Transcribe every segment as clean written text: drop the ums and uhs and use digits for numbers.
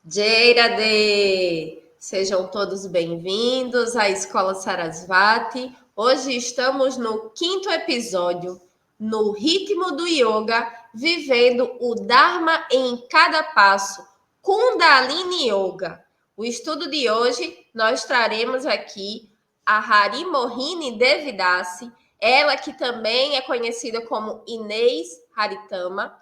Jairade! Sejam todos bem-vindos à Escola Sarasvati. Hoje estamos no 5º episódio, no ritmo do yoga, vivendo o Dharma em cada passo, Kundalini Yoga. O estudo de hoje, nós traremos aqui a Hari Mohini Devidasi, ela que também é conhecida como Inês Haritama,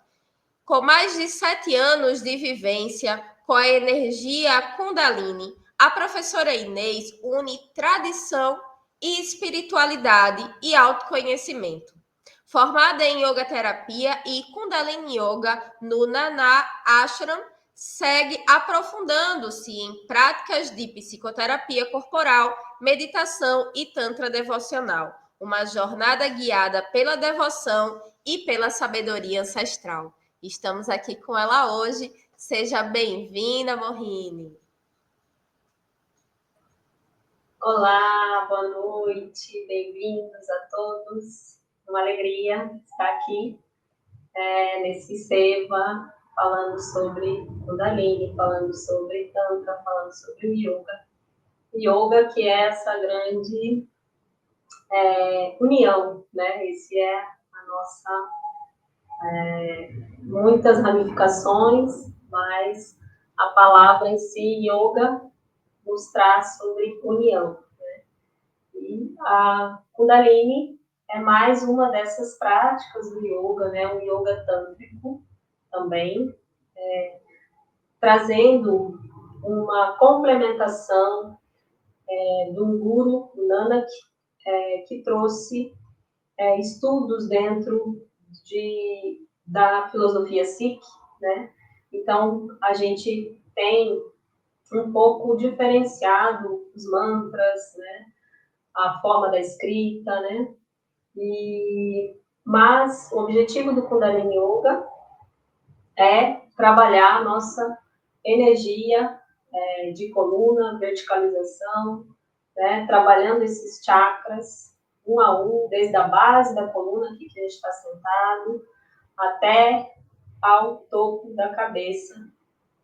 com mais de 7 anos de vivência com a energia Kundalini, a professora Inês une tradição e espiritualidade e autoconhecimento. Formada em Yoga Terapia e Kundalini Yoga no Nana Ashram, segue aprofundando-se em práticas de psicoterapia corporal, meditação e tantra devocional, uma jornada guiada pela devoção e pela sabedoria ancestral. Estamos aqui com ela hoje. Seja bem-vinda, Mohini. Olá, boa noite, bem-vindos a todos. Uma alegria estar aqui nesse Seva, falando sobre Kundalini, falando sobre Tantra, falando sobre o Yoga. Yoga que é essa grande união, né? Esse é a nossa... muitas ramificações, mas a palavra em si, Yoga, nos traz sobre união. Né? E a Kundalini é mais uma dessas práticas do yoga, né? Um yoga tântrico também, trazendo uma complementação do Guru Nanak, que trouxe estudos dentro da filosofia Sikh, né? Então, a gente tem um pouco diferenciado os mantras, né? A forma da escrita, né? Mas o objetivo do Kundalini Yoga é trabalhar a nossa energia de coluna, verticalização, né? Trabalhando esses chakras um a um, desde a base da coluna, aqui que a gente está sentado, até ao topo da cabeça,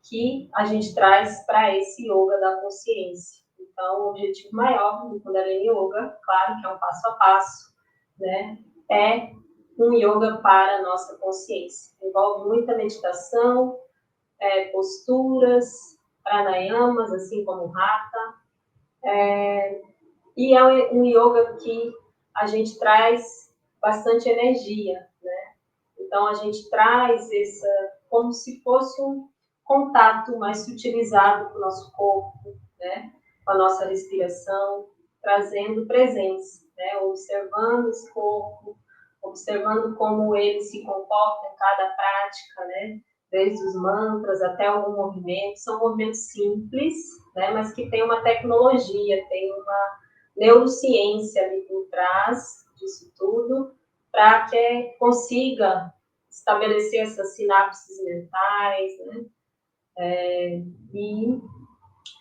que a gente traz para esse yoga da consciência. Então, o objetivo maior do Kundalini Yoga, claro que é um passo a passo, né? É um yoga para a nossa consciência. Envolve muita meditação, posturas, pranayamas, assim como o Hatha. E é um yoga que a gente traz bastante energia, né? Então, a gente traz como se fosse um contato mais sutilizado com o nosso corpo, né? Com a nossa respiração, trazendo presença, né? Observando esse corpo, observando como ele se comporta em cada prática, né? Desde os mantras até algum movimento. São movimentos simples, né? Mas que tem uma tecnologia, tem uma neurociência ali por trás disso tudo, para que consiga estabelecer essas sinapses mentais, né? E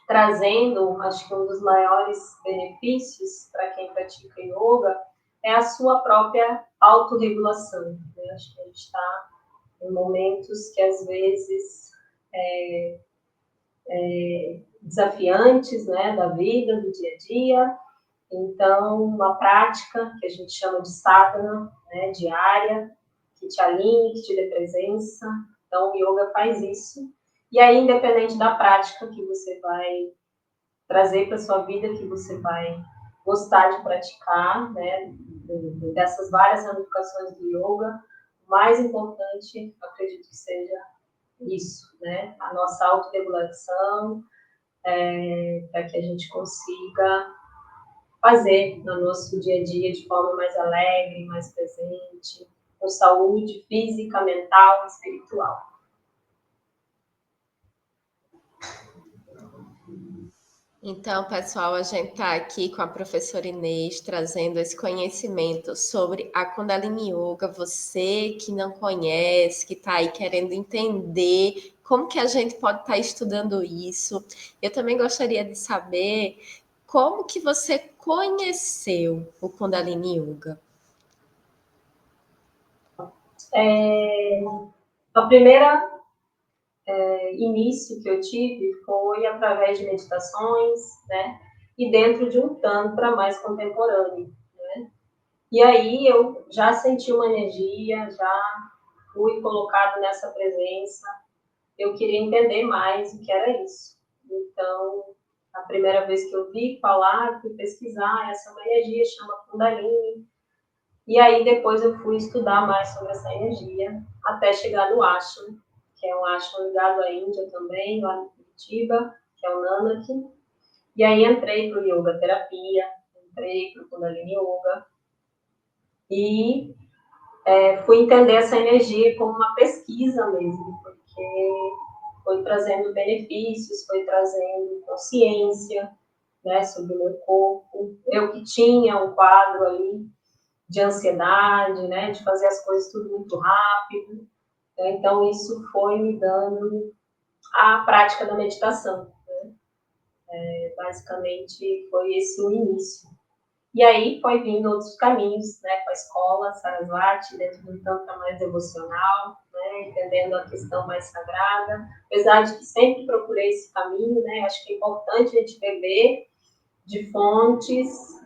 trazendo, acho que um dos maiores benefícios para quem pratica yoga é a sua própria autorregulação. Né? Acho que a gente está em momentos que às vezes desafiantes, né, da vida, do dia a dia. Então, uma prática que a gente chama de sadhana, né, diária, que te alinhe, que te dê presença. Então, o yoga faz isso. E aí, independente da prática que você vai trazer para sua vida, que você vai gostar de praticar, né, dessas várias ramificações do yoga, o mais importante, acredito que seja isso, né, a nossa autorregulação, para que a gente consiga fazer no nosso dia a dia de forma mais alegre, mais presente, com saúde física, mental e espiritual. Então, pessoal, a gente está aqui com a professora Inês, trazendo esse conhecimento sobre a Kundalini Yoga. Você que não conhece, que está aí querendo entender como que a gente pode estar estudando isso. Eu também gostaria de saber como que você conheceu o Kundalini Yoga. A primeira início que eu tive foi através de meditações, né? E dentro de um tantra mais contemporâneo, né? E aí eu já senti uma energia, já fui colocado nessa presença. Eu queria entender mais o que era isso. Então, a primeira vez que eu vi falar, fui pesquisar, essa é uma energia, chama Kundalini. E aí depois eu fui estudar mais sobre essa energia, até chegar no Ashram, que é um ashram ligado à Índia também, lá em Curitiba, que é o Nanak. E aí entrei para o Yoga Terapia, entrei para o Kundalini Yoga, e fui entender essa energia como uma pesquisa mesmo, porque foi trazendo benefícios, foi trazendo consciência, né, sobre o meu corpo. Eu que tinha um quadro ali de ansiedade, né, de fazer as coisas tudo muito rápido. Então, isso foi me dando a prática da meditação. Né? Basicamente, foi esse o início. E aí foi vindo outros caminhos, né, com a escola Sarasvati, dentro do Tantra mais devocional, né, entendendo a questão mais sagrada. Apesar de que sempre procurei esse caminho, né, acho que é importante a gente beber de fontes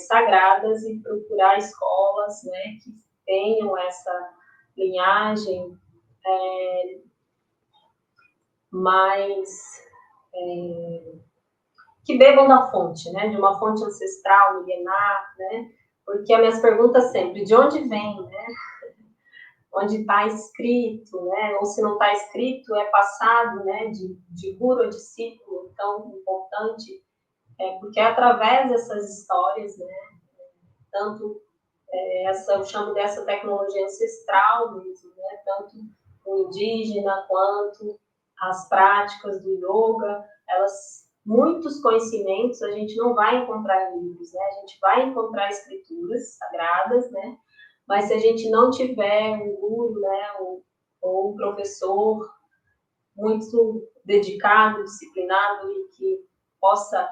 sagradas e procurar escolas, né, que tenham essa linhagem mais que bebam da fonte, né, de uma fonte ancestral, milenar, né, porque as minhas perguntas sempre, de onde vem, né, onde está escrito, né, ou se não está escrito, é passado, né, de guru a discípulo, então, importante, porque é através dessas histórias, né, tanto eu chamo dessa tecnologia ancestral mesmo, né, tanto o indígena quanto as práticas do yoga, muitos conhecimentos a gente não vai encontrar em livros, né, a gente vai encontrar escrituras sagradas, né, mas se a gente não tiver um guru, né, ou um professor muito dedicado, disciplinado e que possa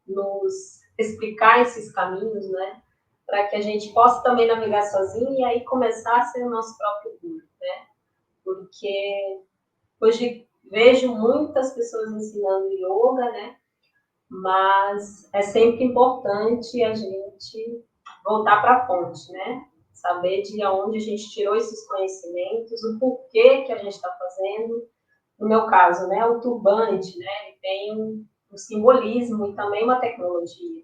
nos explicar esses caminhos, né, para que a gente possa também navegar sozinho e aí começar a ser o nosso próprio guru, né, porque hoje vejo muitas pessoas ensinando yoga, né, mas é sempre importante a gente voltar para a fonte, né, saber de onde a gente tirou esses conhecimentos, o porquê que a gente está fazendo. No meu caso, né, o turbante, né, ele tem um simbolismo e também uma tecnologia.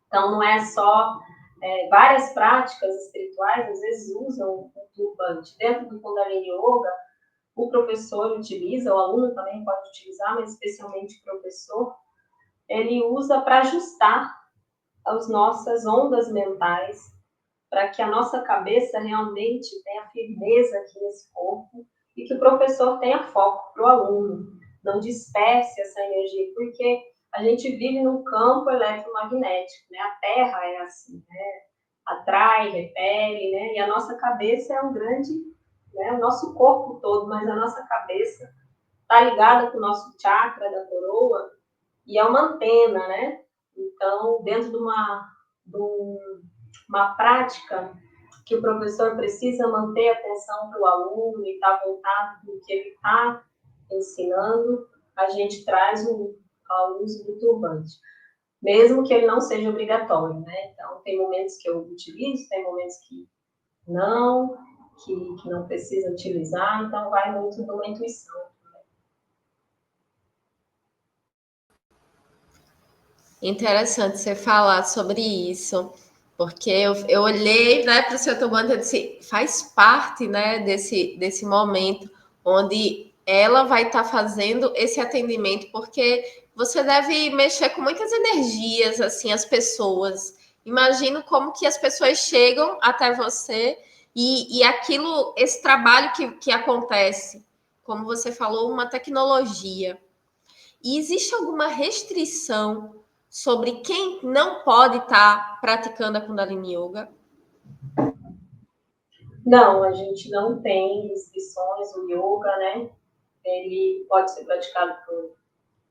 Então, não é só várias práticas espirituais, às vezes usam o turbante. Dentro do Kundalini Yoga, o professor utiliza, o aluno também pode utilizar, mas especialmente o professor, ele usa para ajustar as nossas ondas mentais, para que a nossa cabeça realmente tenha firmeza aqui nesse corpo e que o professor tenha foco para o aluno, não disperse essa energia, porque a gente vive num campo eletromagnético, né? A Terra é assim, né? Atrai, repele, né? E a nossa cabeça é um grande, né? O nosso corpo todo, mas a nossa cabeça está ligada com o nosso chakra da coroa e é uma antena, né? Então, dentro de uma prática que o professor precisa manter a atenção para o aluno e estar voltado no que ele está ensinando, a gente traz ao uso do turbante, mesmo que ele não seja obrigatório, né? Então, tem momentos que eu utilizo, tem momentos que não, que não precisa utilizar, então vai muito de uma intuição. Interessante você falar sobre isso, porque eu olhei, né, para o seu turbante e disse, faz parte, né, desse momento onde ela vai estar fazendo esse atendimento, porque você deve mexer com muitas energias, assim, as pessoas. Imagino como que as pessoas chegam até você e aquilo, esse trabalho que acontece, como você falou, uma tecnologia. E existe alguma restrição sobre quem não pode estar praticando a Kundalini Yoga? Não, a gente não tem restrições, o yoga, né? Ele pode ser praticado por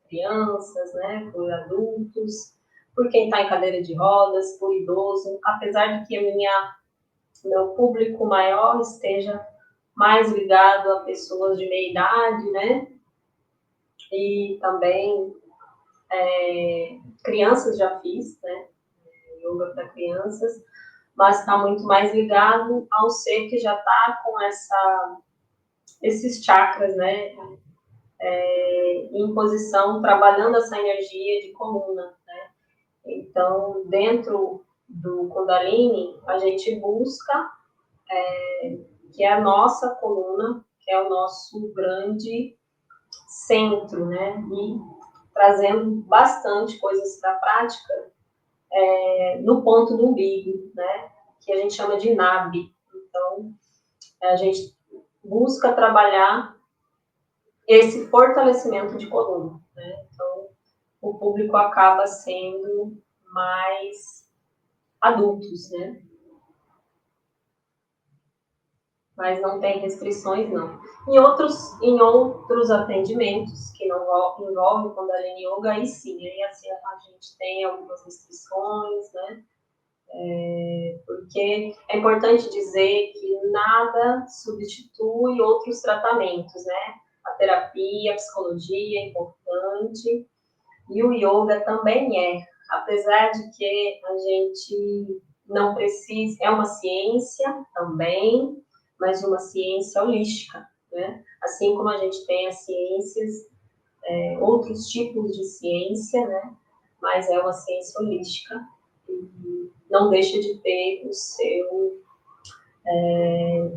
crianças, né? Por adultos, por quem está em cadeira de rodas, por idoso, apesar de que meu público maior esteja mais ligado a pessoas de meia idade, né? E também crianças já fiz, né? Yoga para crianças, mas está muito mais ligado ao ser que já está com esses chakras, né? Em posição, trabalhando essa energia de coluna, né? Então, dentro do Kundalini, a gente busca que é a nossa coluna, que é o nosso grande centro, né? E trazendo bastante coisas para a prática no ponto do umbigo, né? Que a gente chama de NAB. Então, a gente busca trabalhar esse fortalecimento de coluna, né? Então, o público acaba sendo mais adultos, né? Mas não tem restrições, não. Em outros atendimentos que não envolvem Kundalini Yoga, aí sim, aí assim, a gente tem algumas restrições, né? Porque é importante dizer que nada substitui outros tratamentos, né? A terapia, a psicologia é importante, e o yoga também é. Apesar de que a gente não precisa, é uma ciência também, mas uma ciência holística, né? Assim como a gente tem as ciências, outros tipos de ciência, né? Mas é uma ciência holística e não deixa de ter o seu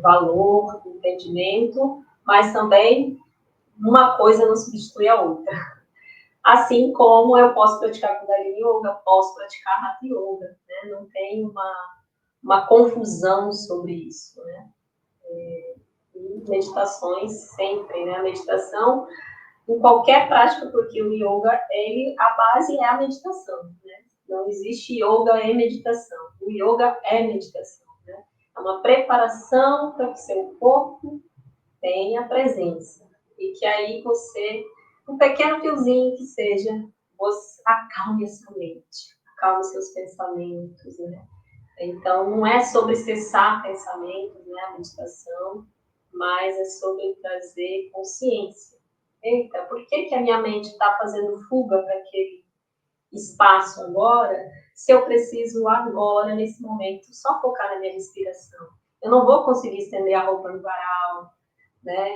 valor, entendimento, mas também uma coisa não substitui a outra. Assim como eu posso praticar Kundalini Yoga, posso praticar Hatha Yoga, né? Não tem uma confusão sobre isso, né? E meditações sempre, né? A meditação em qualquer prática, porque o yoga, a base é a meditação, né? Não existe yoga e meditação. O yoga é meditação, né? É uma preparação para que seu corpo tenha presença. E que aí você, um pequeno fiozinho que seja, você acalme a sua mente, acalme seus pensamentos, né? Então, não é sobre cessar pensamentos, né, a meditação, mas é sobre trazer consciência. Eita, por que a minha mente está fazendo fuga para aquele espaço agora, se eu preciso agora, nesse momento, só focar na minha respiração? Eu não vou conseguir estender a roupa no varal, né?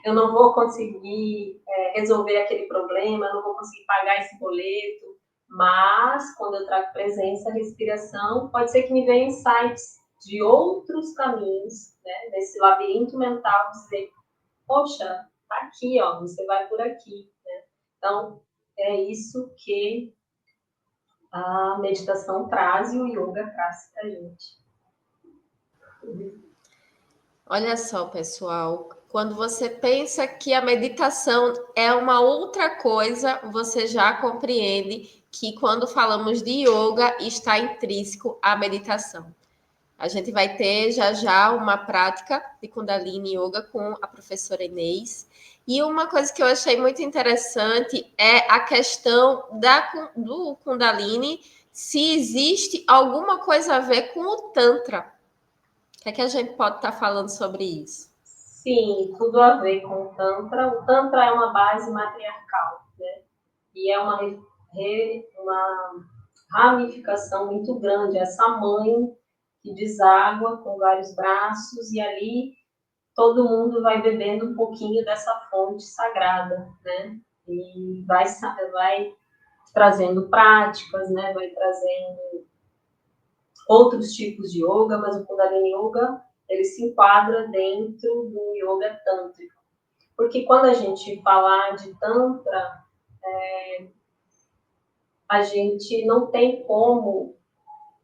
Eu não vou conseguir resolver aquele problema, eu não vou conseguir pagar esse boleto, mas quando eu trago presença, respiração, pode ser que me venham insights de outros caminhos, né? Nesse labirinto mental, dizer, poxa, tá aqui, ó, você vai por aqui, né? Então, é isso que a meditação traz e o yoga traz pra gente. Olha só, pessoal, quando você pensa que a meditação é uma outra coisa, você já compreende que quando falamos de yoga está intrínseco à meditação. A gente vai ter já já uma prática de Kundalini Yoga com a professora Inês. E uma coisa que eu achei muito interessante é a questão do Kundalini, se existe alguma coisa a ver com o Tantra. O que é que a gente pode estar falando sobre isso? Sim, tudo a ver com o Tantra. O Tantra é uma base matriarcal, né? E é uma ramificação muito grande, essa mãe que deságua com vários braços, e ali todo mundo vai bebendo um pouquinho dessa fonte sagrada, né? E vai trazendo práticas, né? Vai trazendo outros tipos de yoga, mas o Kundalini Yoga, ele se enquadra dentro do yoga tântrico. Porque quando a gente falar de Tantra, a gente não tem como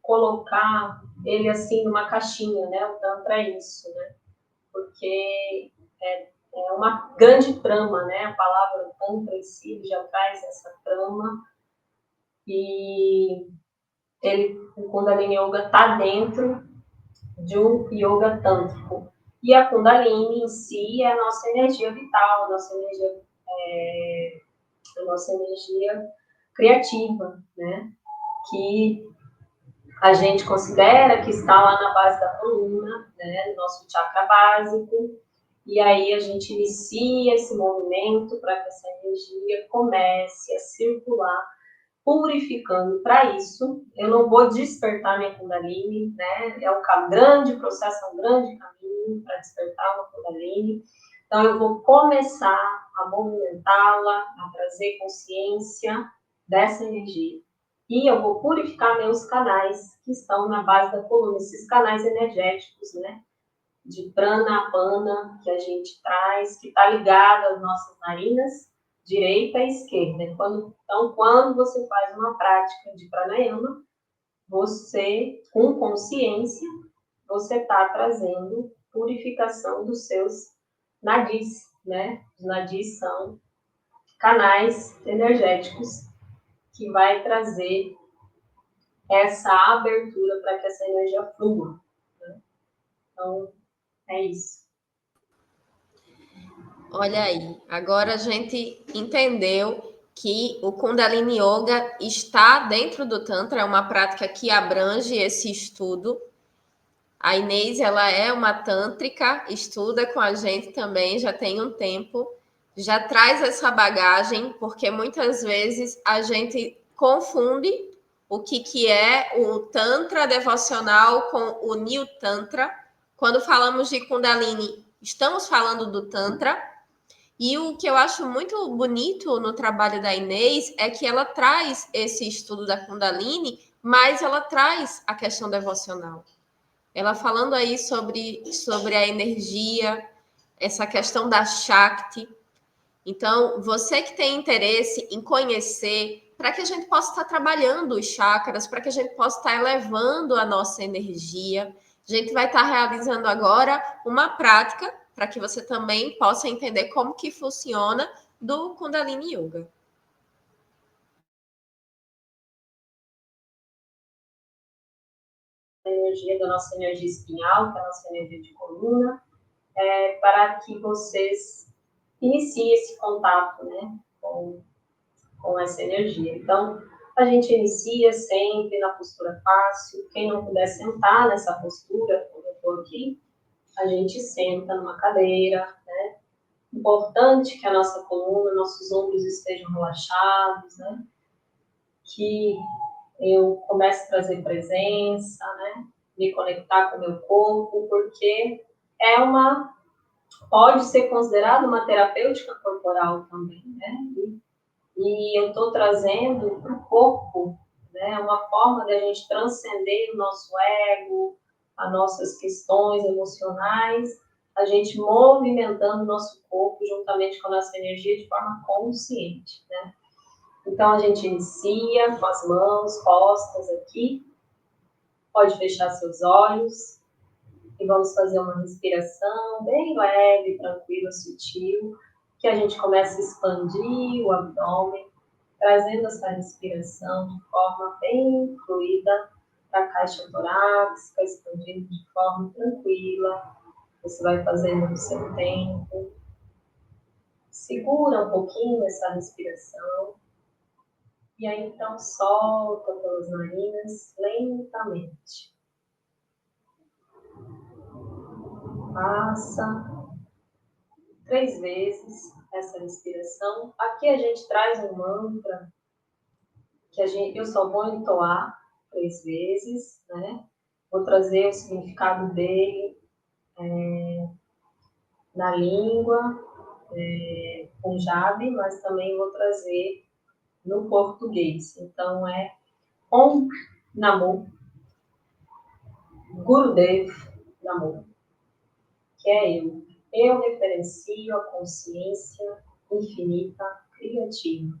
colocar ele assim numa caixinha, né? O Tantra é isso, né? Porque é uma grande trama, né? A palavra Tantra em si já traz essa trama, e o Kundalini Yoga está dentro de um yoga tântrico. E a Kundalini em si é a nossa energia vital, a nossa energia criativa, né? Que A gente considera que está lá na base da coluna, né, no nosso chakra básico, e aí a gente inicia esse movimento para que essa energia comece a circular, purificando. Para isso, eu não vou despertar minha Kundalini, né? É um grande processo, é um grande caminho para despertar uma Kundalini. Então, eu vou começar a movimentá-la, a trazer consciência dessa energia. E eu vou purificar meus canais que estão na base da coluna, esses canais energéticos, né? De prana, apana, que a gente traz, que está ligado às nossas narinas, direita e esquerda. Então, quando você faz uma prática de pranayama, você, com consciência, você está trazendo purificação dos seus nadis, né? Os nadis são canais energéticos que vai trazer essa abertura para que essa energia flua, né? Então, é isso. Olha aí, agora a gente entendeu que o Kundalini Yoga está dentro do Tantra, é uma prática que abrange esse estudo. A Inês, ela é uma tântrica, estuda com a gente também, já tem um tempo, já traz essa bagagem, porque muitas vezes a gente confunde o que é o Tantra devocional com o New Tantra. Quando falamos de Kundalini, estamos falando do Tantra. E o que eu acho muito bonito no trabalho da Inês é que ela traz esse estudo da Kundalini, mas ela traz a questão devocional. Ela falando aí sobre a energia, essa questão da Shakti. Então, você que tem interesse em conhecer, para que a gente possa estar trabalhando os chakras, para que a gente possa estar elevando a nossa energia, a gente vai estar realizando agora uma prática para que você também possa entender como que funciona do Kundalini Yoga. A energia da nossa energia espinhal, que é a nossa energia de coluna, para que vocês iniciem esse contato, né, com essa energia. Então, a gente inicia sempre na postura fácil. Quem não puder sentar nessa postura, como eu estou aqui, a gente senta numa cadeira, né? Importante que a nossa coluna, nossos ombros estejam relaxados, né? Que eu comece a trazer presença, né? Me conectar com o meu corpo, porque pode ser considerado uma terapêutica corporal também, né? E eu estou trazendo para o corpo, né, uma forma de a gente transcender o nosso ego, as nossas questões emocionais, a gente movimentando o nosso corpo juntamente com a nossa energia de forma consciente, né? Então, a gente inicia com as mãos postas aqui, pode fechar seus olhos e vamos fazer uma respiração bem leve, tranquila, sutil, que a gente comece a expandir o abdômen, trazendo essa respiração de forma bem fluida para a caixa torácica, expandindo de forma tranquila. Você vai fazendo no seu tempo. Segura um pouquinho essa respiração. E aí, então, solta pelas narinas lentamente. Passa 3 vezes essa respiração. Aqui a gente traz um mantra que eu só vou entoar 3 vezes, né? Vou trazer o significado dele na língua Punjabi, mas também vou trazer no português. Então é Om Namo Gurudev Namo, que é eu. Eu referencio a consciência infinita criativa.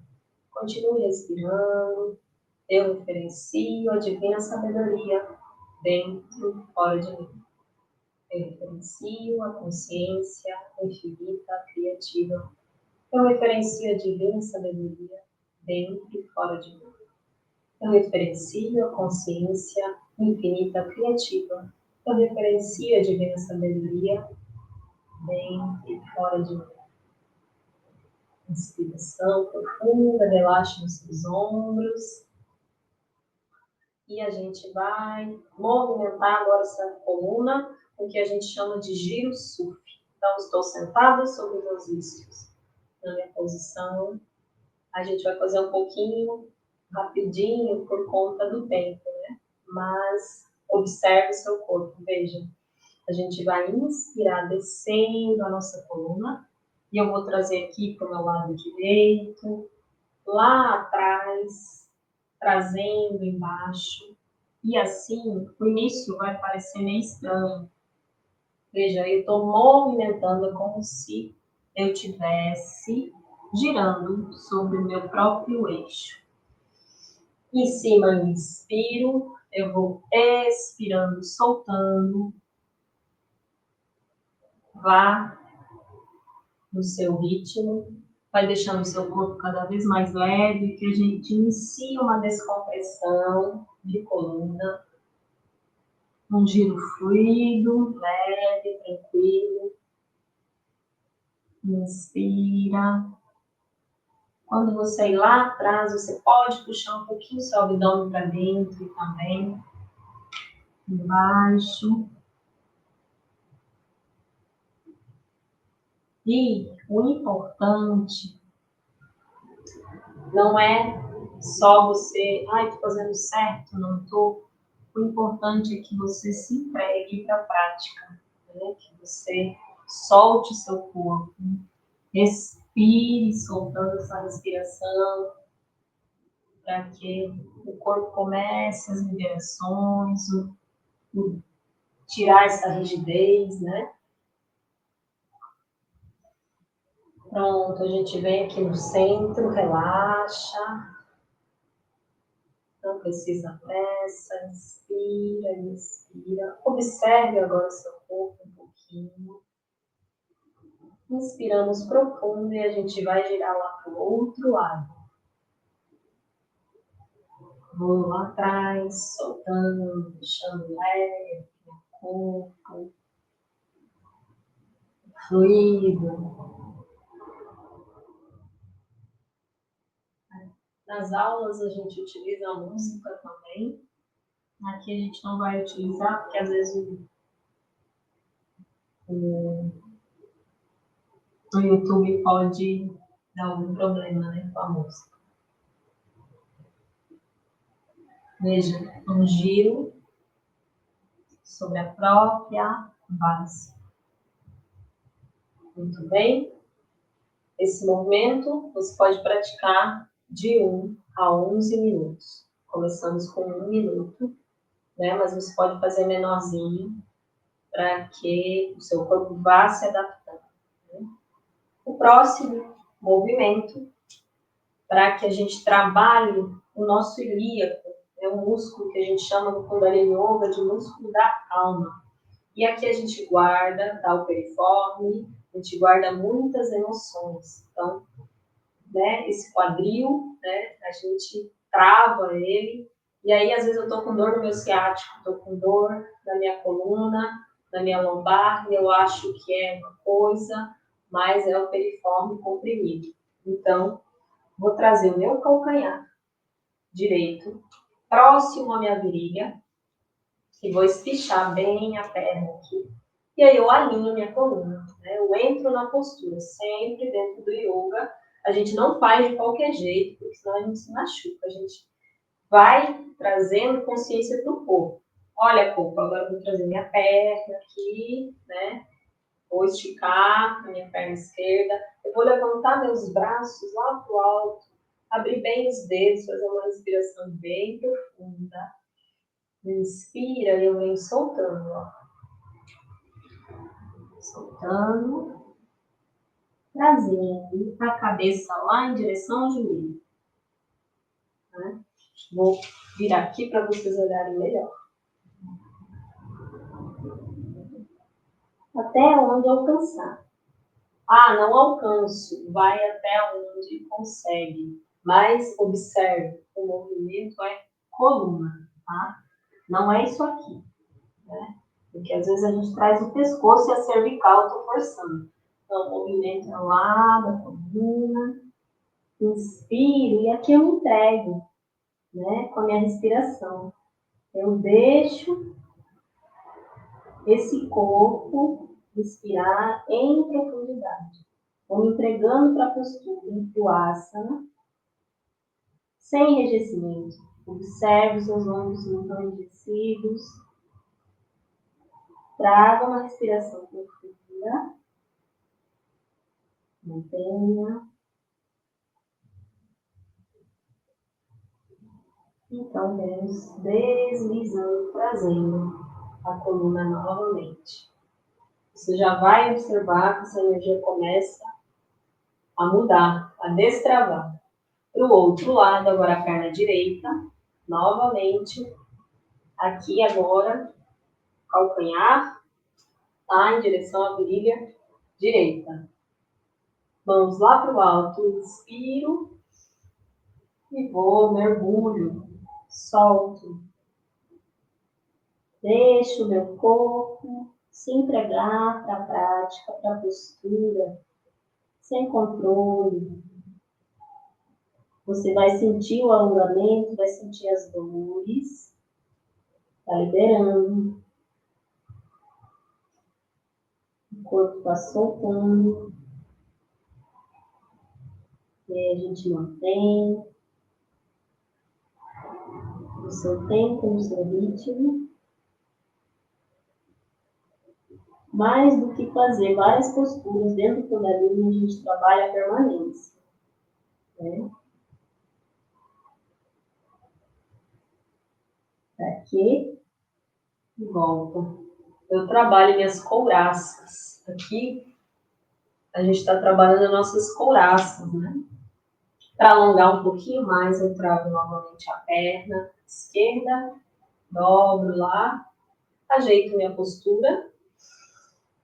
Continue respirando. Eu referencio a divina sabedoria dentro e fora de mim. Eu referencio a consciência infinita criativa. Eu referencio a divina sabedoria dentro e fora de mim. Eu referencio a consciência infinita criativa. Eu referencio a divina sabedoria dentro e fora de mim. Inspiração profunda, relaxe nos seus ombros. E a gente vai movimentar agora essa coluna, o que a gente chama de giro surf. Então, estou sentada sobre meus isquios, na minha posição. A gente vai fazer um pouquinho rapidinho por conta do tempo, né? Mas observe seu corpo, veja. A gente vai inspirar descendo a nossa coluna. E eu vou trazer aqui para o meu lado direito, lá atrás, trazendo embaixo. E assim, o início vai parecer meio estranho. Veja, eu estou movimentando como se eu estivesse girando sobre o meu próprio eixo. Em cima eu inspiro, eu vou expirando, soltando. Vá no seu ritmo, vai deixando o seu corpo cada vez mais leve, que a gente inicia uma descompressão de coluna. Um giro fluido, leve, tranquilo. Inspira. Quando você ir lá atrás, você pode puxar um pouquinho seu abdômen para dentro também. Embaixo. E o importante não é só você, estou fazendo certo, não estou. O importante é que você se entregue para a prática, né? Que você solte seu corpo, respire, soltando essa respiração, para que o corpo comece as liberações, tirar essa rigidez, né? Pronto, a gente vem aqui no centro, relaxa. Não precisa pressa, inspira, inspira. Observe agora seu corpo um pouquinho. Inspiramos profundo e a gente vai girar lá para o outro lado. Vou lá atrás, soltando, deixando leve o corpo. Fluido. Nas aulas a gente utiliza a música também. Aqui a gente não vai utilizar, porque às vezes o YouTube pode dar algum problema, né, com a música. Veja, um giro sobre a própria base. Muito bem. Esse movimento você pode praticar de 1 a 11 minutos. Começamos com 1 minuto, né? Mas você pode fazer menorzinho para que o seu corpo vá se adaptando. Né? O próximo movimento, para que a gente trabalhe o nosso ilíaco, é um músculo que a gente chama no Kundalini Yoga de músculo da alma. E aqui a gente guarda, tá, o periforme, a gente guarda muitas emoções. Então, né, esse quadril, né, a gente trava ele, e aí às vezes eu tô com dor no meu ciático, tô com dor na minha coluna, na minha lombar, e eu acho que é uma coisa, mas é o periforme comprimido. Então, vou trazer o meu calcanhar direito próximo à minha virilha, e vou espichar bem a perna aqui. E aí eu alinho minha coluna, né? Eu entro na postura, sempre dentro do yoga. A gente não faz de qualquer jeito, porque senão a gente se machuca. A gente vai trazendo consciência para o corpo. Olha, corpo, agora eu vou trazer minha perna aqui, né? Vou esticar a minha perna esquerda. Eu vou levantar meus braços lá para o alto, abrir bem os dedos, fazer uma respiração bem profunda. Inspira e eu venho soltando, ó. Soltando, trazendo a cabeça lá em direção ao joelho. Né? Vou virar aqui para vocês olharem melhor. Até onde alcançar. Não alcanço. Vai até onde consegue. Mas observe, o movimento é coluna, tá? Não é isso aqui, né? Porque às vezes a gente traz o pescoço e a cervical, tô forçando. Então, o movimento é lá da coluna. Inspiro e aqui eu me entrego, né, com a minha respiração. Eu deixo esse corpo respirar em profundidade. Vou me entregando para a postura, para o asana, sem enrijecimento. Observe os seus ombros não estão enrijecidos. Traga uma respiração profunda. Mantenha. Então, vamos deslizando, trazendo a coluna novamente. Você já vai observar que essa energia começa a mudar, a destravar. Para o outro lado, agora a perna direita, novamente. Aqui agora, calcanhar, tá? Em direção à virilha direita. Mãos lá para o alto, inspiro e vou, mergulho, solto. Deixo o meu corpo se entregar para a prática, para a postura, sem controle. Você vai sentir o alongamento, vai sentir as dores, está liberando. O corpo está soltando. E aí a gente mantém no seu tempo, no seu ritmo. Mais do que fazer várias posturas dentro do Kundalini, a gente trabalha a permanência. Né? Aqui e volta. Eu trabalho minhas couraças. Aqui a gente está trabalhando as nossas couraças, né? Para alongar um pouquinho mais, eu trago novamente a perna esquerda, dobro lá, ajeito minha postura.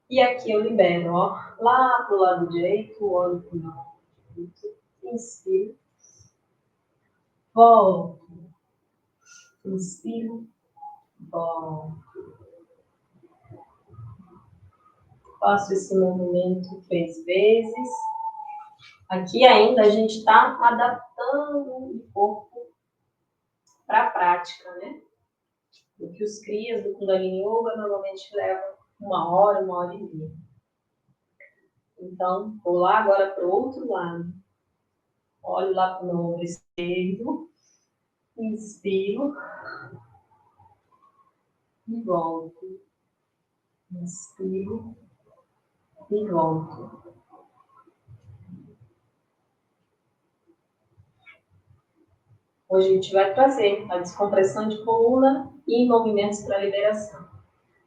E aqui eu libero, ó, lá pro lado direito, olho pro lado direito, inspiro, volto, inspiro, volto. Faço esse movimento 3 vezes. Aqui ainda a gente está adaptando o corpo para a prática, né? O que os crias do Kundalini Yoga normalmente levam 1 hora e meia. Então, vou lá agora para o outro lado. Olho lá para o meu ombro esquerdo. Inspiro. E volto. Inspiro. E volto. Hoje a gente vai trazer a descompressão de coluna e movimentos para liberação.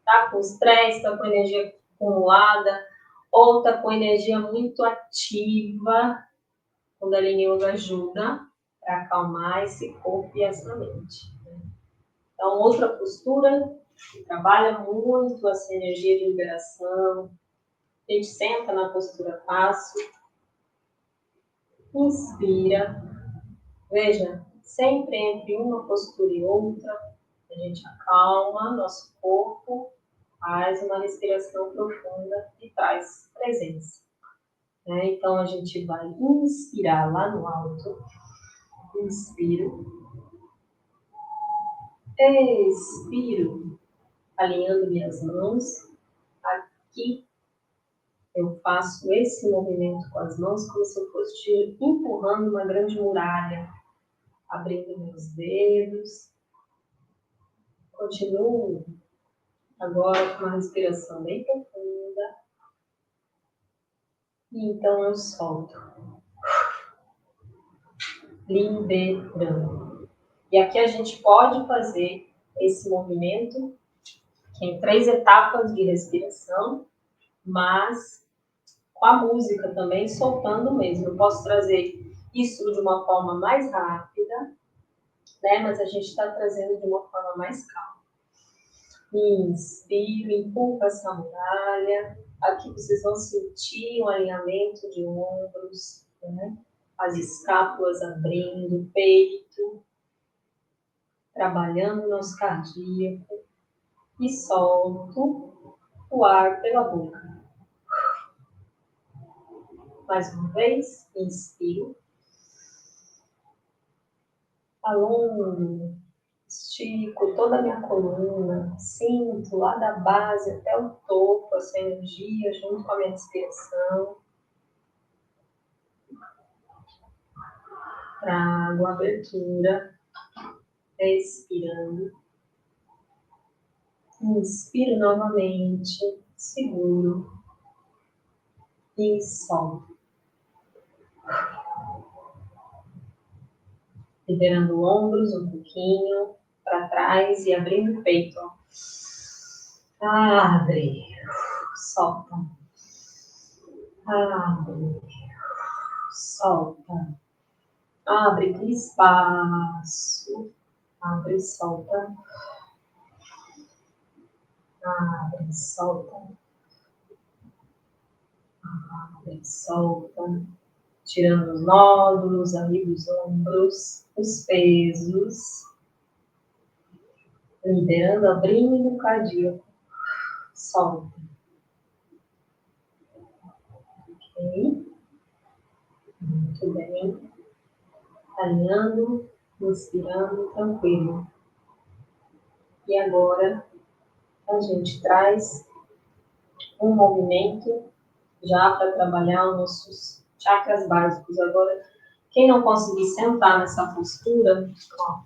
Tá com estresse, tá com energia acumulada, ou tá com energia muito ativa. O Kundalini Yoga ajuda para acalmar esse corpo e essa mente. Então, outra postura que trabalha muito essa energia de liberação. A gente senta na postura fácil. Inspira. Veja, sempre entre uma postura e outra, a gente acalma nosso corpo, faz uma respiração profunda e traz presença. Então, a gente vai inspirar lá no alto. Inspiro. Expiro. Alinhando minhas mãos. Aqui, eu faço esse movimento com as mãos como se eu fosse empurrando uma grande muralha. Abrindo meus dedos. Continuo agora com uma respiração bem profunda. E então eu solto. Liberando. E aqui a gente pode fazer esse movimento em 3 etapas de respiração, mas com a música também, soltando mesmo. Eu posso trazer isso de uma forma mais rápida, né? Mas a gente está trazendo de uma forma mais calma. Inspiro, empurra essa muralha. Aqui vocês vão sentir um alinhamento de ombros, né? As escápulas abrindo, o peito, trabalhando o nosso cardíaco. E solto o ar pela boca. Mais uma vez, inspiro. Alongo. Estico toda a minha coluna, sinto lá da base até o topo essa energia junto com a minha respiração. Trago a abertura, expirando. Inspiro novamente, seguro e solto. Liberando ombros um pouquinho para trás e abrindo o peito. Abre, solta. Abre, solta. Abre aquele espaço. Abre e solta. Abre e solta. Abre e solta. Tirando os nódulos ali dos ombros, os pesos. Liberando, abrindo o cardíaco. Solta. Ok? Muito bem. Alinhando, inspirando, tranquilo. E agora a gente traz um movimento já para trabalhar os nossos chakras básicos. Agora, quem não conseguir sentar nessa postura, ó,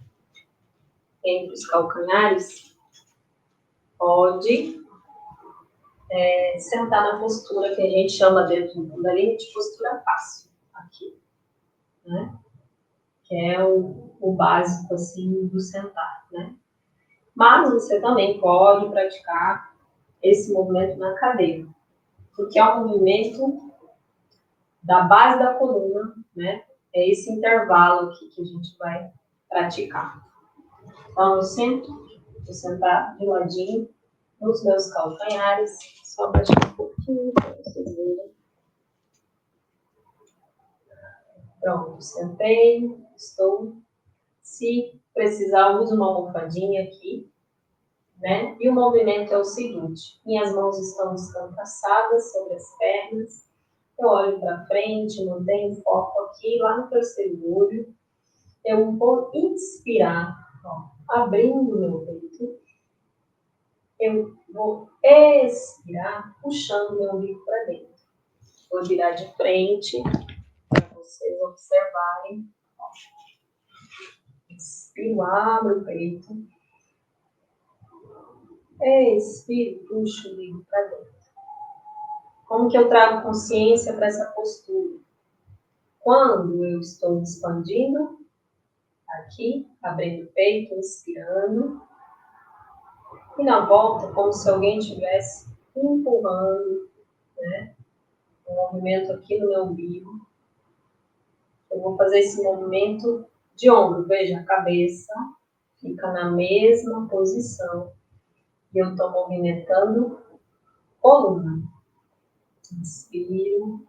entre os calcanhares, pode sentar na postura que a gente chama dentro do Kundalini de postura fácil, aqui, né? Que é o básico, assim, do sentar, né? Mas você também pode praticar esse movimento na cadeira, porque é um movimento da base da coluna, né? É esse intervalo aqui que a gente vai praticar. Então, eu sento, vou sentar de ladinho nos meus calcanhares, só baixar um pouquinho para vocês verem. Pronto, sentei, estou. Se precisar, uso uma almofadinha aqui, né? E o movimento é o seguinte: minhas mãos estão descansadas sobre as pernas, eu olho para frente, mantenho o foco aqui, lá no terceiro olho. Eu vou inspirar, ó, abrindo meu peito. Eu vou expirar, puxando meu umbigo para dentro. Vou virar de frente para vocês observarem. Inspiro, abro o peito. Expiro, puxo o umbigo para dentro. Como que eu trago consciência para essa postura? Quando eu estou expandindo, aqui, abrindo o peito, inspirando. E na volta, como se alguém estivesse empurrando, né? Um movimento aqui no meu umbigo. Eu vou fazer esse movimento de ombro. Veja, a cabeça fica na mesma posição. E eu estou movimentando coluna. Inspiro.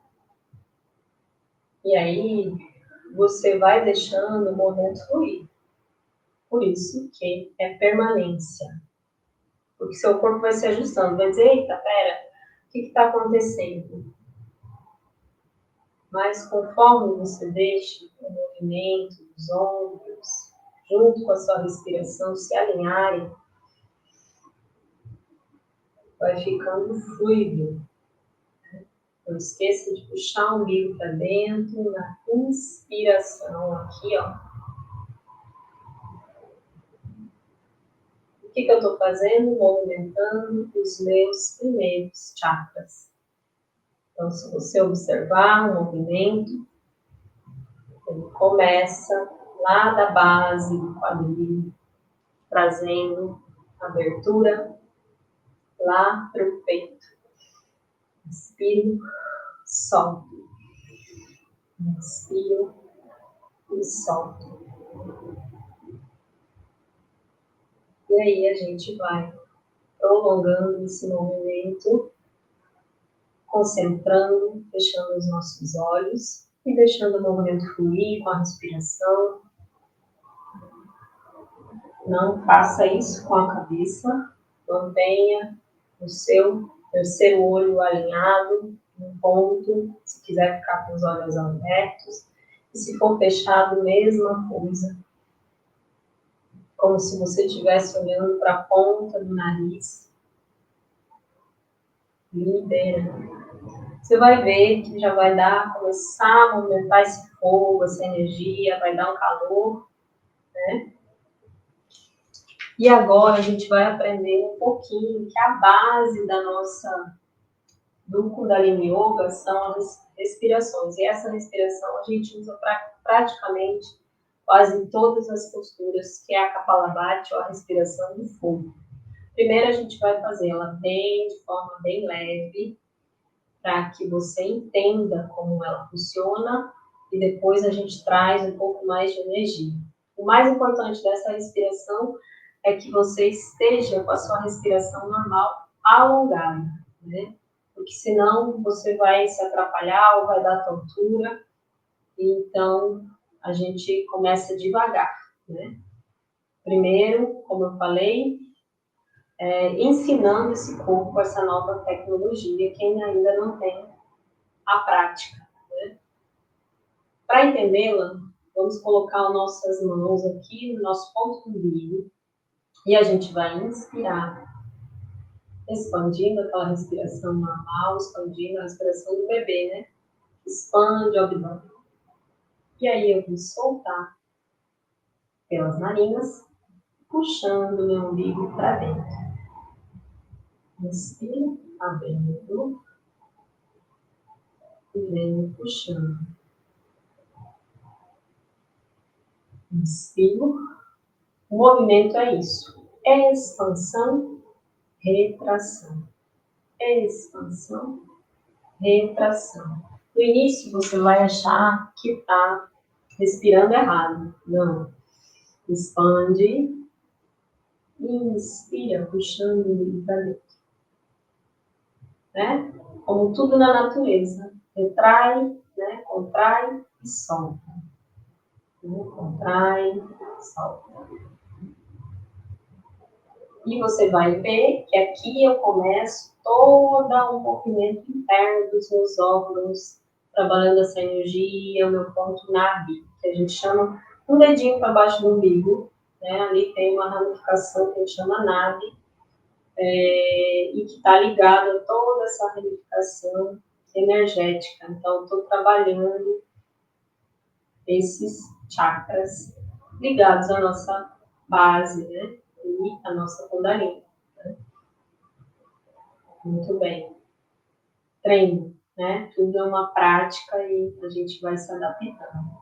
E aí, você vai deixando o movimento fluir. Por isso que é permanência. Porque seu corpo vai se ajustando. Vai dizer, eita, pera, o que está acontecendo? Mas conforme você deixa o movimento dos ombros, junto com a sua respiração, se alinharem, vai ficando fluido. Não esqueça de puxar o umbigo para dentro na inspiração, aqui, ó. O que eu estou fazendo? Movimentando os meus primeiros chakras. Então, se você observar o movimento, ele começa lá da base do quadril, trazendo abertura lá para o peito. Inspiro, solto. Inspiro e solto. E aí a gente vai prolongando esse movimento, concentrando, fechando os nossos olhos e deixando o movimento fluir com a respiração. Não faça isso com a cabeça. Mantenha o seu terceiro olho alinhado, no ponto, se quiser ficar com os olhos abertos. E se for fechado, mesma coisa. como se você estivesse olhando para a ponta do nariz. Libera. Você vai ver que já vai começar a movimentar esse fogo, essa energia, vai dar um calor, né? E agora a gente vai aprender um pouquinho que a base do Kundalini Yoga são as respirações. E essa respiração a gente usa para praticamente quase todas as posturas, que é a Kapalabhati, ou a respiração do fogo. Primeiro a gente vai fazer ela bem, de forma bem leve, para que você entenda como ela funciona, e depois a gente traz um pouco mais de energia. O mais importante dessa respiração é que você esteja com a sua respiração normal alongada, né? Porque senão você vai se atrapalhar ou vai dar tontura. Então, a gente começa devagar, né? Primeiro, como eu falei, ensinando esse corpo essa nova tecnologia, quem ainda não tem a prática, né? Para entendê-la, vamos colocar as nossas mãos aqui no nosso ponto do umbigo e a gente vai inspirar, expandindo aquela respiração normal, expandindo a respiração do bebê, né? Expande o abdômen. E aí eu vou soltar pelas narinas, puxando meu umbigo para dentro. Inspiro, abrindo e venho puxando. Inspiro. O movimento é isso. Expansão, retração. Expansão, retração. No início você vai achar que está respirando errado. Não. Expande. Inspira, puxando o umbigo para dentro. Né? Como tudo na natureza. Retrai, né? Contrai e solta. Contrai, solta. E você vai ver que aqui eu começo todo um movimento interno dos meus órgãos, trabalhando essa energia, o meu ponto Nabi, que a gente chama um dedinho para baixo do umbigo, né? Ali tem uma ramificação que a gente chama Nabi, e que está ligada a toda essa ramificação energética. Então, estou trabalhando esses chakras ligados à nossa base, né? E à nossa Kundalini. Né? Muito bem. Treino, né? Tudo é uma prática e a gente vai se adaptando.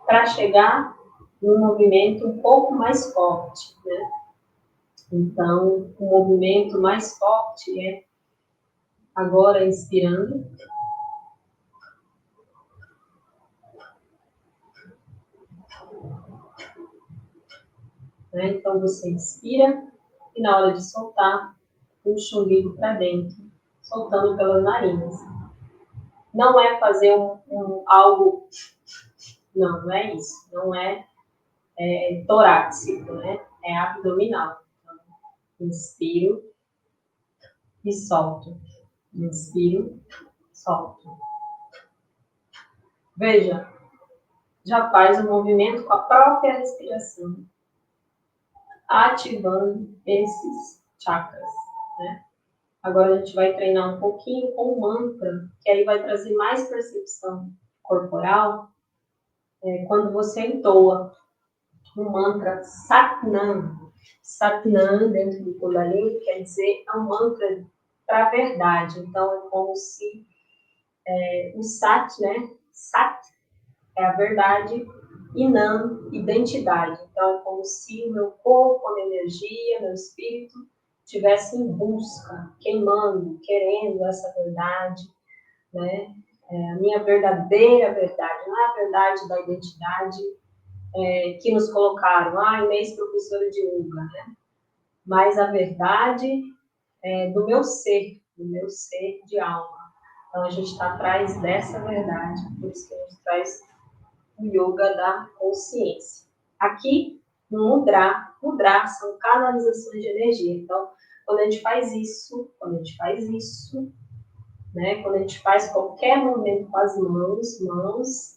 Para chegar num movimento um pouco mais forte, né? Então, o movimento mais forte é agora inspirando. Né? Então, você inspira e na hora de soltar, puxa o umbigo para dentro, soltando pelas narinas. Não é fazer algo... Não é isso. Não é torácico, né? É abdominal. Então, inspiro e solto. Inspiro, solto. Veja, já faz o movimento com a própria respiração, ativando esses chakras, né? Agora a gente vai treinar um pouquinho com o mantra, que aí vai trazer mais percepção corporal, quando você entoa o mantra Satnam. Satnam, dentro do Kundalini, quer dizer, é um mantra para a verdade. Então, é como se o Sat, né? Sat é a verdade e Nam, identidade. Então, é como se o meu corpo, a minha energia, meu espírito estivesse em busca, queimando, querendo essa verdade, né? A minha verdadeira verdade, não é a verdade da identidade que nos colocaram, ex-professora de yoga, né? Mas a verdade do meu ser de alma. Então, a gente está atrás dessa verdade, por isso que a gente traz o yoga da consciência. Aqui, no mudra são canalizações de energia. Então, quando a gente faz isso, né, quando a gente faz qualquer movimento com as mãos,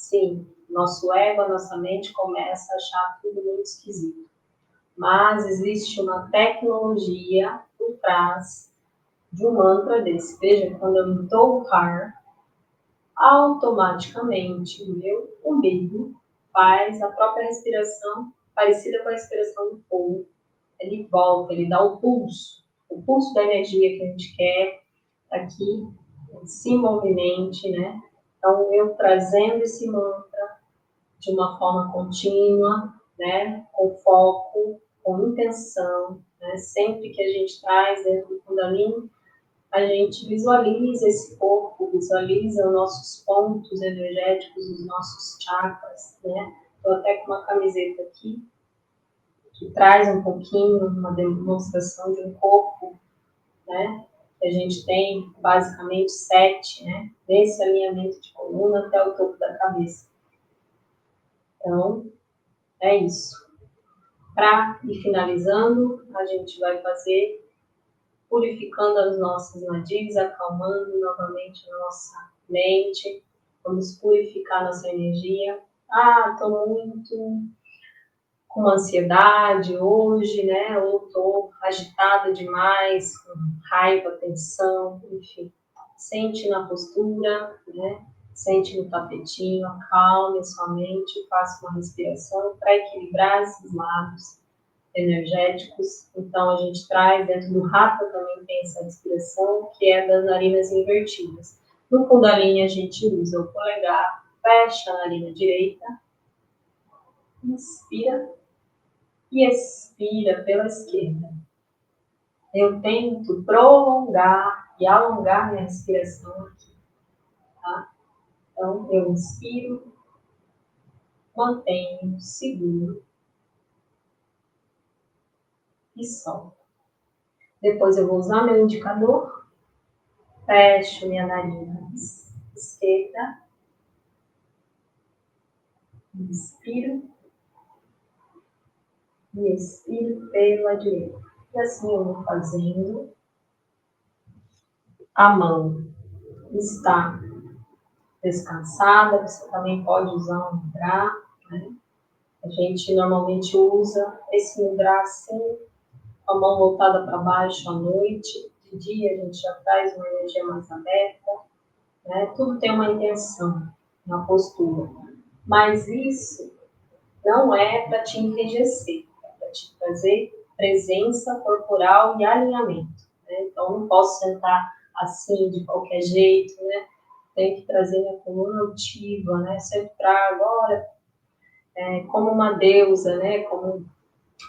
Sim, nosso ego, a nossa mente começa a achar tudo muito esquisito. Mas existe uma tecnologia por trás de um mantra desse. Veja, quando eu entoo o ar, automaticamente o meu umbigo faz a própria respiração parecida com a respiração do fogo. Ele volta, ele dá o pulso da energia que a gente quer aqui, se movimente, né? Então, eu trazendo esse mantra de uma forma contínua, né? Com foco, com intenção, né? Sempre que a gente traz dentro do Kundalini, a gente visualiza esse corpo, visualiza os nossos pontos energéticos, os nossos chakras, né? Estou até com uma camiseta aqui, que traz um pouquinho, uma demonstração de um corpo, né? Que a gente tem basicamente 7, né? Desse alinhamento de coluna até o topo da cabeça. Então, é isso. Para ir finalizando, a gente vai fazer purificando as nossas nadis, acalmando novamente a nossa mente. Vamos purificar nossa energia. Estou muito com ansiedade hoje, né? Ou estou agitada demais, com raiva, tensão, enfim. Sente na postura, né? Sente no tapetinho, acalme a sua mente, faça uma respiração para equilibrar esses lados energéticos. Então, a gente traz, dentro do Hatha também tem essa respiração, que é das narinas invertidas. No Kundalini, a gente usa o polegar, fecha a narina direita, inspira e expira pela esquerda. Eu tento prolongar e alongar minha respiração aqui, tá? Então, eu inspiro, mantenho, seguro e solto. Depois eu vou usar meu indicador, fecho minha narina esquerda, inspiro e expiro pela direita. E assim eu vou fazendo. A mão está descansada, você também pode usar um mudra, né? A gente normalmente usa esse mudra assim, com a mão voltada para baixo à noite. De dia a gente já traz uma energia mais aberta, né? Tudo tem uma intenção na postura. Mas isso não é para te enrijecer, é para te trazer presença corporal e alinhamento, né? Então, não posso sentar assim, de qualquer jeito, né? Tem que trazer minha coluna altiva, né? Sempre trago, olha, como uma deusa, né? Como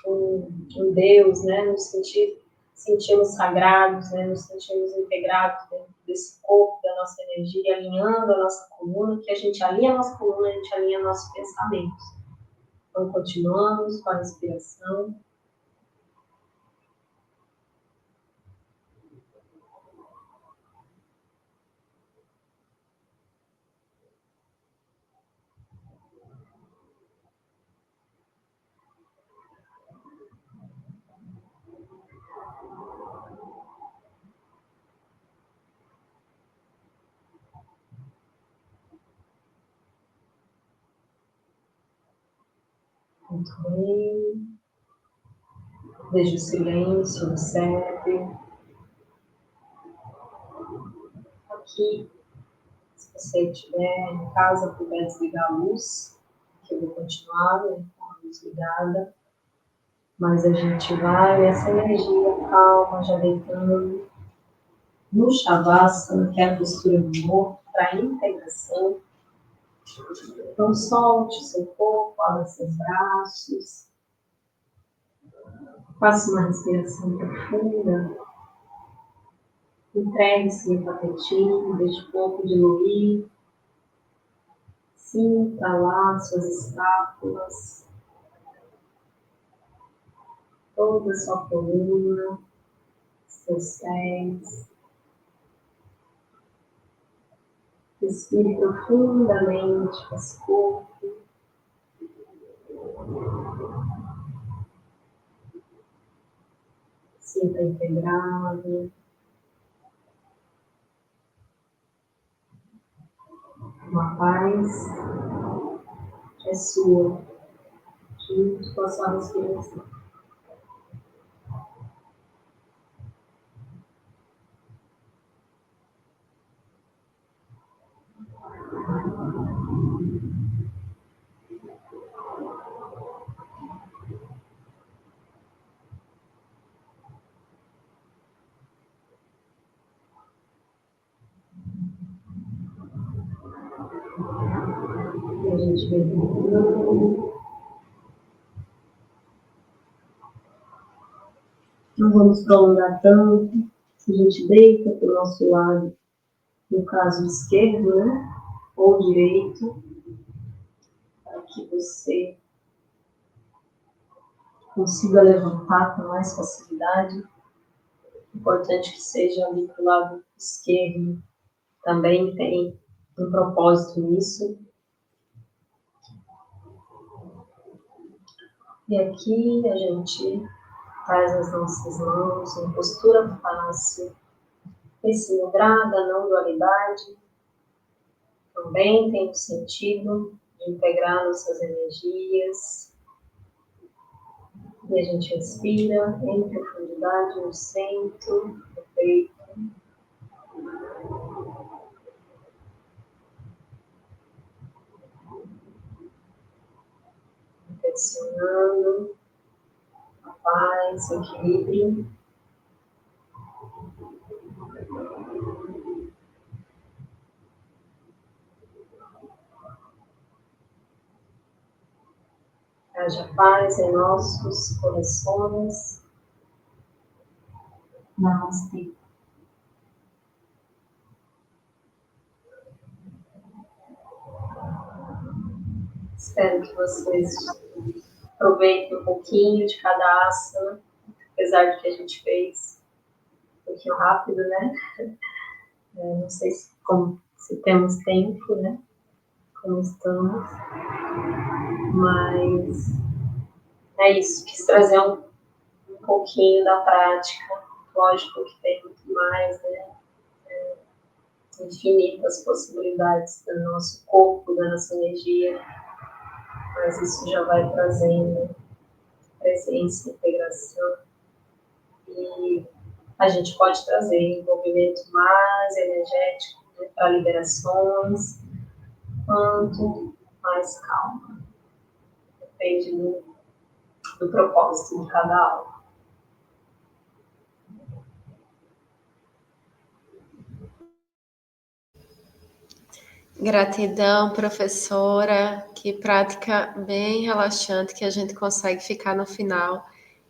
um deus, né? Nos sentimos sagrados, né? Nos sentimos integrados dentro desse corpo, da nossa energia, alinhando a nossa coluna, que a gente alinha a nossa coluna, a gente alinha nossos pensamentos. Então, continuamos com a respiração. Muito bem. Veja o silêncio, observe. Aqui, se você estiver em casa, puder desligar a luz, que eu vou continuar, né, com a luz ligada. Mas a gente vai nessa energia calma, já deitando no Shavasana, que é a postura do morto, para integração. Então, solte seu corpo, abra seus braços. Faça uma respiração profunda. Entregue-se no tapetinho, deixe o corpo diluir. Sinta lá suas escápulas, toda a sua coluna, seus pés. Respire profundamente esse corpo. Sinta integrado. Uma paz é sua, junto com a sua respiração. E a gente vem retornando. Não vamos prolongar tanto. A gente deita para o nosso lado, no caso esquerdo, né? Ou direito, para que você consiga levantar com mais facilidade. Importante que seja ali para o lado esquerdo. Também tem um propósito nisso. E aqui a gente faz as nossas mãos em postura fácil. Esse mudra da não dualidade também tem o sentido de integrar nossas energias. E a gente respira em profundidade no centro do peito. Intencionando a paz, o equilíbrio. Haja paz em nossos corações. Namastê. Espero que vocês aproveitem um pouquinho de cada asana, apesar de que a gente fez um pouquinho rápido, né? Não sei se temos tempo, né? Como estamos. Mas é isso, quis trazer um pouquinho da prática. Lógico que tem muito mais, né? Infinitas possibilidades do nosso corpo, da nossa energia, mas isso já vai trazendo presença, integração, e a gente pode trazer envolvimento mais energético, né, para liberações, quanto mais calma. Depende do propósito de cada aula. Gratidão, professora. Que prática bem relaxante que a gente consegue ficar no final.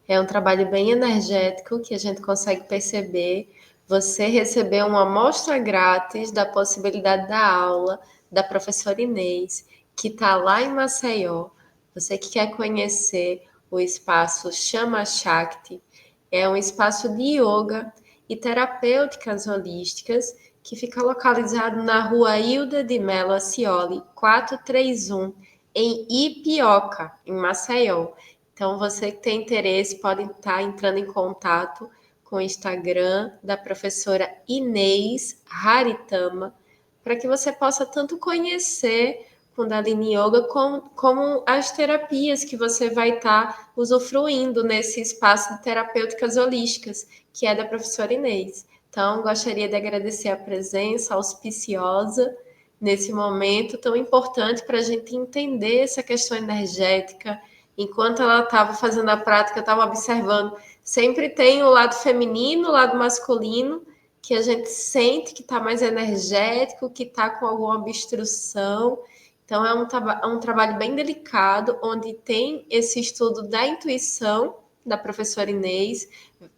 É um trabalho bem energético que a gente consegue perceber. Você recebeu uma amostra grátis da possibilidade da aula da professora Inês, que está lá em Maceió. Você que quer conhecer o espaço Chama Shakti, é um espaço de yoga e terapêuticas holísticas que fica localizado na rua Hilda de Mello Acioli, 431, em Ipioca, em Maceió. Então, você que tem interesse pode estar entrando em contato com o Instagram da professora Inês Haritama, para que você possa tanto conhecer Kundalini Yoga como as terapias que você vai estar usufruindo nesse espaço de terapêuticas holísticas, que é da professora Inês. Então, gostaria de agradecer a presença auspiciosa nesse momento tão importante para a gente entender essa questão energética. Enquanto ela estava fazendo a prática, eu estava observando, sempre tem o lado feminino, o lado masculino, que a gente sente que está mais energético, que está com alguma obstrução. Então, é um trabalho bem delicado, onde tem esse estudo da intuição da professora Inês,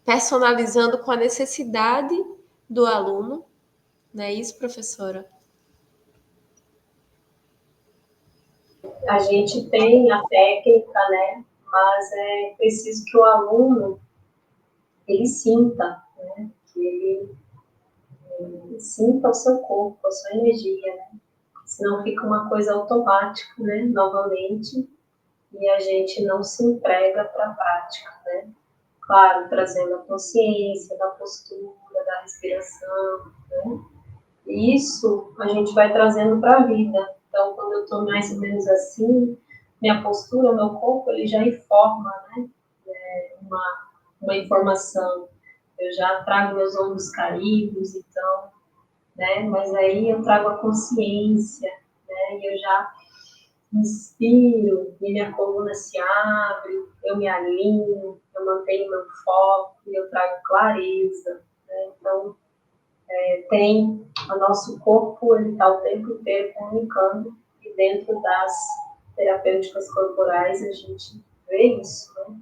personalizando com a necessidade do aluno. Não é isso, professora? A gente tem a técnica, né? Mas é preciso que o aluno ele sinta, né? Que ele sinta o seu corpo, a sua energia, né? Senão fica uma coisa automática, né? Novamente, e a gente não se entrega para a prática, né? Claro, trazendo a consciência da postura, da respiração, né? E isso a gente vai trazendo para a vida. Então, quando eu estou mais ou menos assim, minha postura, meu corpo, ele já informa, né, uma informação. Eu já trago meus ombros caídos, então, né, mas aí eu trago a consciência, né, e eu já inspiro e minha coluna se abre, eu me alinho, eu mantenho meu foco e eu trago clareza, né? Então, tem o nosso corpo, ele está o tempo inteiro comunicando, e dentro das terapêuticas corporais a gente vê isso, né?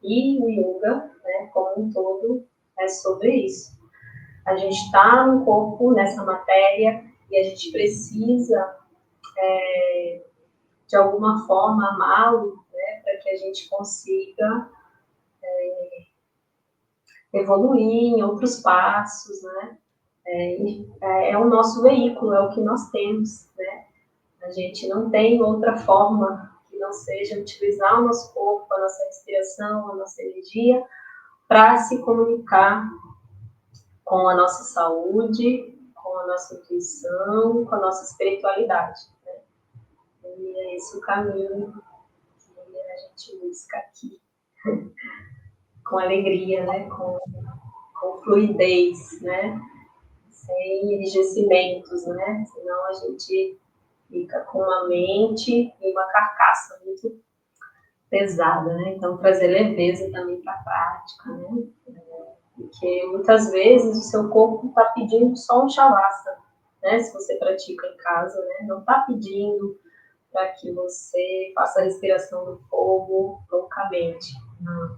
E o yoga, né, como um todo, é sobre isso. A gente está no corpo, nessa matéria, e a gente precisa, de alguma forma, amá-lo, né, para que a gente consiga evoluir em outros passos, né? É o nosso veículo, é o que nós temos, né? A gente não tem outra forma que não seja utilizar o nosso corpo, a nossa respiração, a nossa energia, para se comunicar com a nossa saúde, com a nossa intuição, com a nossa espiritualidade, né? E é esse o caminho que a gente busca aqui, com alegria, né? Com fluidez, né? Sem enrijecimentos, né? Senão a gente fica com uma mente e uma carcaça muito pesada, né? Então, trazer leveza também para a prática, né? Porque muitas vezes o seu corpo está pedindo só um shavasana, né? Se você pratica em casa, né? Não está pedindo para que você faça a respiração do fogo loucamente. Não.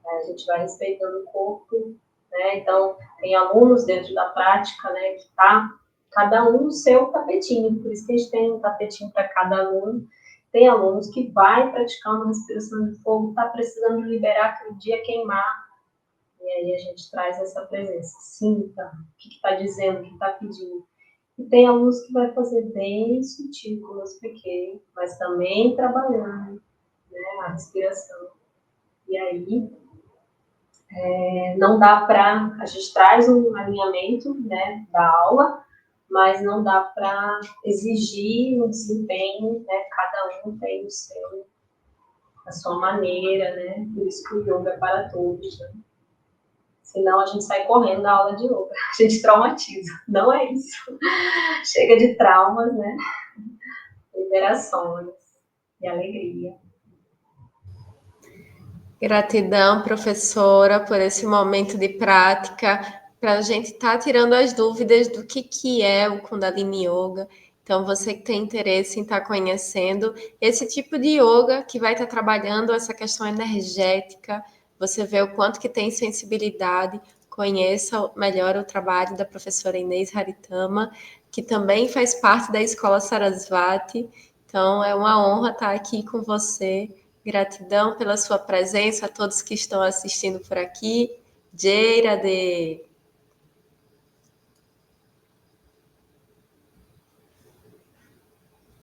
A gente vai respeitando o corpo, né? Então, tem alunos dentro da prática, né, que tá cada um no seu tapetinho, por isso que a gente tem um tapetinho para cada aluno. Tem alunos que vai praticar uma respiração de fogo, tá precisando liberar aquele dia, queimar, e aí a gente traz essa presença. Sinta o que está dizendo, o que está pedindo. E tem alunos que vai fazer bem sutil, como eu expliquei, mas também trabalhando, né, a respiração. E aí, não dá para, a gente traz um alinhamento, né, da aula, mas não dá para exigir um desempenho, né, cada um tem o seu, a sua maneira, né, por isso que o yoga é para todos, né? Senão a gente sai correndo da aula de yoga, a gente traumatiza, não é isso. Chega de traumas, né, liberações e alegria. Gratidão, professora, por esse momento de prática, para a gente estar tirando as dúvidas do que é o Kundalini Yoga. Então, você que tem interesse em estar conhecendo esse tipo de yoga que vai estar trabalhando essa questão energética, você vê o quanto que tem sensibilidade, conheça melhor o trabalho da professora Inês Haritama, que também faz parte da Escola Sarasvati. Então, é uma honra estar aqui com você. Gratidão pela sua presença, a todos que estão assistindo por aqui. Jay Radhe.